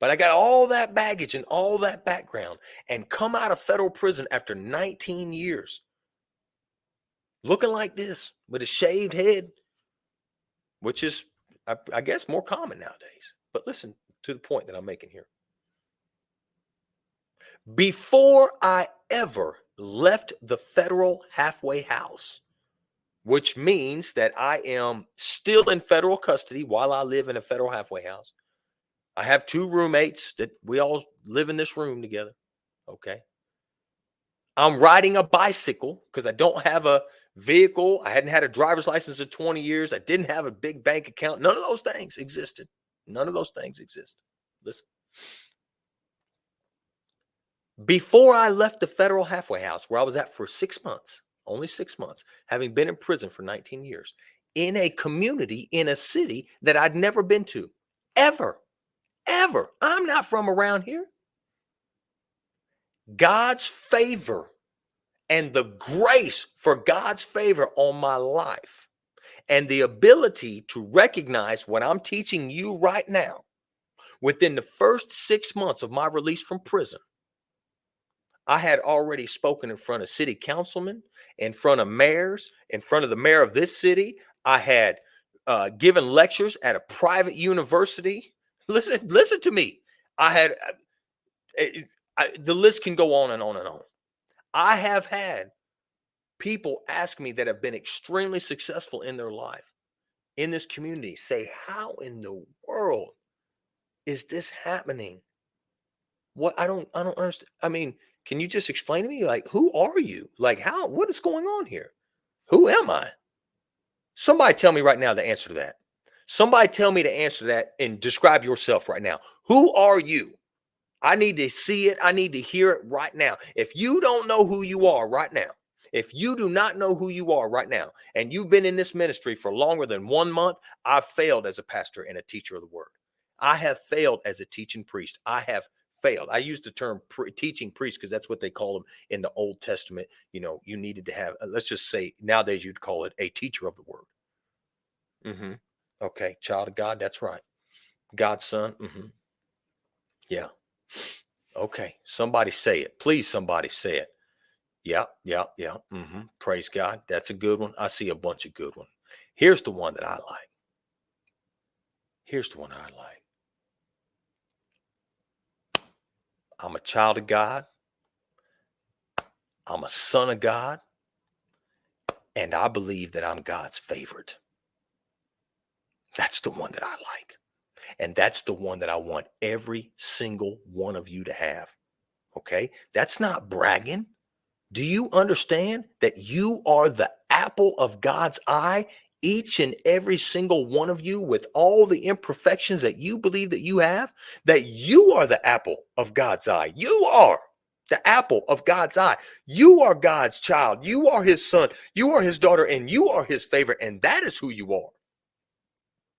But I got all that baggage and all that background and come out of federal prison after 19 years, looking like this with a shaved head, which is, I guess, more common nowadays. But listen to the point that I'm making here. Before I ever left the federal halfway house, which means that I am still in federal custody while I live in a federal halfway house. I have 2 roommates that we all live in this room together. Okay. I'm riding a bicycle because I don't have a vehicle. I hadn't had a driver's license in 20 years. I didn't have a big bank account. None of those things existed. None of those things exist. Listen. Before I left the federal halfway house where I was at for 6 months, only 6 months, having been in prison for 19 years, in a community, in a city that I'd never been to, ever, ever. I'm not from around here. God's favor and the grace for God's favor on my life and the ability to recognize what I'm teaching you right now within the first 6 months of my release from prison. I had already spoken in front of city councilmen, in front of mayors, in front of the mayor of this city. I had given lectures at a private university. Listen to me. I had the list can go on and on and on. I have had people ask me that have been extremely successful in their life in this community say, "How in the world is this happening? What I don't understand. I mean, can you just explain to me, like, who are you? Like, what is going on here? Who am I?" Somebody tell me right now the answer to that. Somebody tell me the answer to that and describe yourself right now. Who are you? I need to see it. I need to hear it right now. If you don't know who you are right now, if you do not know who you are right now, and you've been in this ministry for longer than 1 month, I've failed as a pastor and a teacher of the word. I have failed as a teaching priest. I have failed. I use the term teaching priest because that's what they call them in the Old Testament. You know, you needed to have, let's just say nowadays you'd call it a teacher of the word. Okay, child of God, that's right. God's son. Yeah. Okay, somebody say it. Please, somebody say it. Yeah, yeah, yeah. Praise God. That's a good one. I see a bunch of good ones. Here's the one that I like. Here's the one I like. I'm a child of God. I'm a son of God. And I believe that I'm God's favorite. That's the one that I like. And that's the one that I want every single one of you to have. Okay? That's not bragging. Do you understand that you are the apple of God's eye? Each and every single one of you, with all the imperfections that you believe that you have, that you are the apple of God's eye. You are the apple of God's eye. You are God's child. You are his son. You are his daughter, and you are his favorite. And that is who you are.